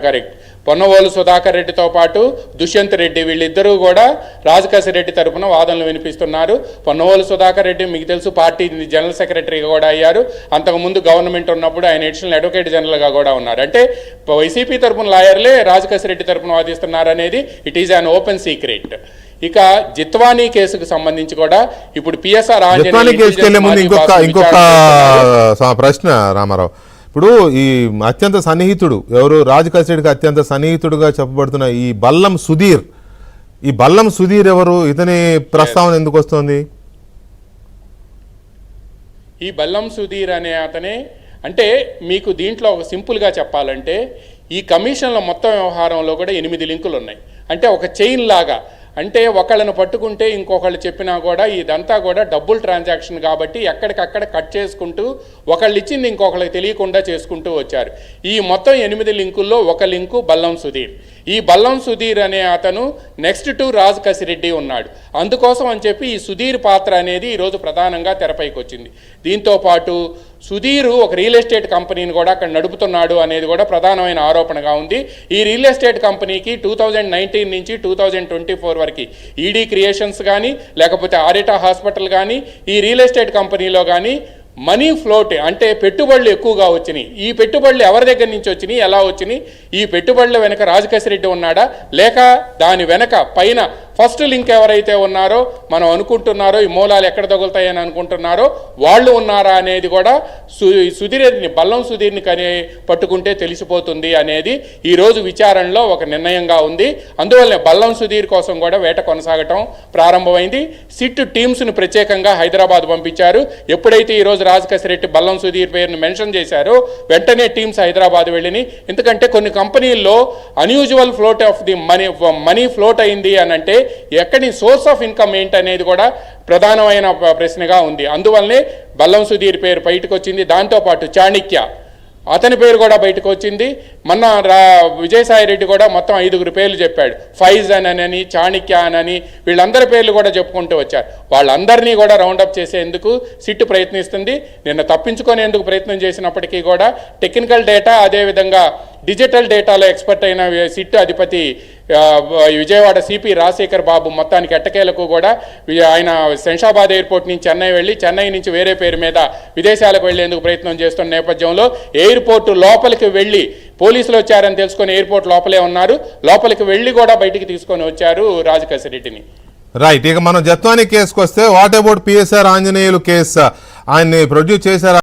Correct. Ponnavolu Sudhakar రెడ్డితో పాటు దుష్యంత్ రెడ్డి వీళ్ళిద్దరూ కూడా రాజకేశ్వర రెడ్డి తరపున వాదనలు వినిపిస్తున్నారు. పొన్నవోలు సుధాకర్ రెడ్డి మీకు తెలుసు పార్టీ జనరల్ సెక్రటరీగా కూడా అయ్యారు. అంతకుముందు గవర్నమెంట్ ఉన్నప్పుడు ఆయన అడిషనల్ అడ్వకేట్ జనరల్గా కూడా ఉన్నారు. అంటే వైసీపీ తరపున లాయర్లే రాజకేశ్వర రెడ్డి తరపున వాదిస్తున్నారు అనేది it is an open secret. ఇక జిత్వానీ కేసుకు సంబంధించి కూడా ఇప్పుడు పిఎస్ఆర్ ఇంకొక ప్రశ్న రామారావు, ఇప్పుడు ఈ అత్యంత సన్నిహితుడు ఎవరు రాజకేశ్వర రెడ్డికి అత్యంత సన్నిహితుడుగా చెప్పబడుతున్న ఈ బల్లం సుధీర్ ఎవరు? ఇతని ప్రస్తావన ఎందుకు వస్తుంది? ఈ బల్లం సుధీర్ అనే అతనే అంటే మీకు దీంట్లో ఒక సింపుల్గా చెప్పాలంటే ఈ కమిషన్ల మొత్తం వ్యవహారంలో కూడా 8 లింకులు ఉన్నాయి. అంటే ఒక చైన్ లాగా, అంటే ఒకళ్ళను పట్టుకుంటే ఇంకొకళ్ళు చెప్పినా కూడా ఇదంతా కూడా డబ్బుల్ ట్రాన్సాక్షన్ కాబట్టి ఎక్కడికక్కడ కట్ చేసుకుంటూ ఒకళ్ళు ఇచ్చింది ఇంకొకళ్ళకి తెలియకుండా చేసుకుంటూ వచ్చారు. ఈ మొత్తం 8 లింకుల్లో ఒక లింకు బల్లం సుధీర్. ఈ బల్లం సుధీర్ అనే అతను నెక్స్ట్ టు రాజకేశ్వర రెడ్డి ఉన్నాడు. అందుకోసం అని చెప్పి ఈ సుధీర్ పాత్ర అనేది ఈరోజు ప్రధానంగా తెరపైకి వచ్చింది. దీంతో పాటు సుధీర్ ఒక రియల్ ఎస్టేట్ కంపెనీని కూడా అక్కడ నడుపుతున్నాడు అనేది కూడా ప్రధానమైన ఆరోపణగా ఉంది. ఈ రియల్ ఎస్టేట్ కంపెనీకి 2019 నుంచి 2024 వరకు ఈడీ క్రియేషన్స్ కానీ లేకపోతే ఆరిటా హాస్పిటల్ కానీ ఈ రియల్ ఎస్టేట్ కంపెనీలో కానీ మనీ ఫ్లోట్ అంటే పెట్టుబడులు ఎక్కువగా వచ్చినాయి. ఈ పెట్టుబడులు ఎవరి దగ్గర నుంచి వచ్చినాయి, ఎలా వచ్చినాయి, ఈ పెట్టుబడుల వెనక రాజకేశ్వర రెడ్డి ఉన్నాడా లేక దాని వెనక పైన ఫస్ట్ లింక్ ఎవరైతే ఉన్నారో మనం అనుకుంటున్నారో ఈ మూలాలు ఎక్కడ తగులుతాయని అనుకుంటున్నారో వాళ్ళు ఉన్నారా అనేది కూడా సుధీర్ని బల్లం సుధీర్ని పట్టుకుంటే తెలిసిపోతుంది అనేది ఈరోజు విచారణలో ఒక నిర్ణయంగా ఉంది. అందువల్లనే బల్లం సుధీర్ కోసం కూడా వేట కొనసాగటం ప్రారంభమైంది. సిట్ టీమ్స్ను ప్రత్యేకంగా హైదరాబాద్ పంపించారు. ఎప్పుడైతే ఈరోజు రాజకేశ్వర రెడ్డి బల్లం సుధీర్ పేరును మెన్షన్ చేశారో వెంటనే టీమ్స్ హైదరాబాద్ వెళ్ళినాయి. ఎందుకంటే కొన్ని కంపెనీల్లో unusual float of the money float అయింది అని అంటే ఎక్కడి సోర్స్ ఆఫ్ ఇన్కమ్ ఏంటనేది కూడా ప్రధానమైన ప్రశ్నగా ఉంది. అందువల్లనే బల్లం సుధీర్ పేరు బయటకు వచ్చింది. దాంతోపాటు చాణక్య అతని పేరు కూడా బయటకు వచ్చింది. మొన్న విజయసాయి రెడ్డి కూడా మొత్తం 5 పేర్లు చెప్పాడు. ఫైజ్ అని చాణక్య అని వీళ్ళందరి పేర్లు కూడా చెప్పుకుంటూ వచ్చారు. వాళ్ళందరినీ కూడా రౌండప్ చేసేందుకు సిట్ ప్రయత్నిస్తుంది. నిన్న తప్పించుకునేందుకు ప్రయత్నం చేసినప్పటికీ కూడా టెక్నికల్ డేటా అదేవిధంగా డిజిటల్ డేటాలో ఎక్స్పర్ట్ అయిన సిట్ అధిపతి విజయవాడ సిపి రాజశేఖర్ బాబు మొత్తానికి ఎట్టకేలకు కూడా ఆయన శంషాబాద్ ఎయిర్పోర్ట్ నుంచి చెన్నై వెళ్ళి చెన్నై నుంచి వేరే పేరు మీద విదేశాలకు వెళ్లేందుకు ప్రయత్నం చేస్తున్న నేపథ్యంలో ఎయిర్పోర్టు లోపలికి వెళ్ళి పోలీసులు వచ్చారని తెలుసుకొని ఎయిర్పోర్ట్ లోపలే ఉన్నారు. లోపలికి వెళ్ళి కూడా బయటికి తీసుకొని వచ్చారు రాజకేశ్వర రెడ్డిని. రైట్. ఇక మనం జత్వానీ కేసుకు వస్తే what about PSR Anjaneyulu case ఆయన్ని ప్రొడ్యూస్ చేశారు.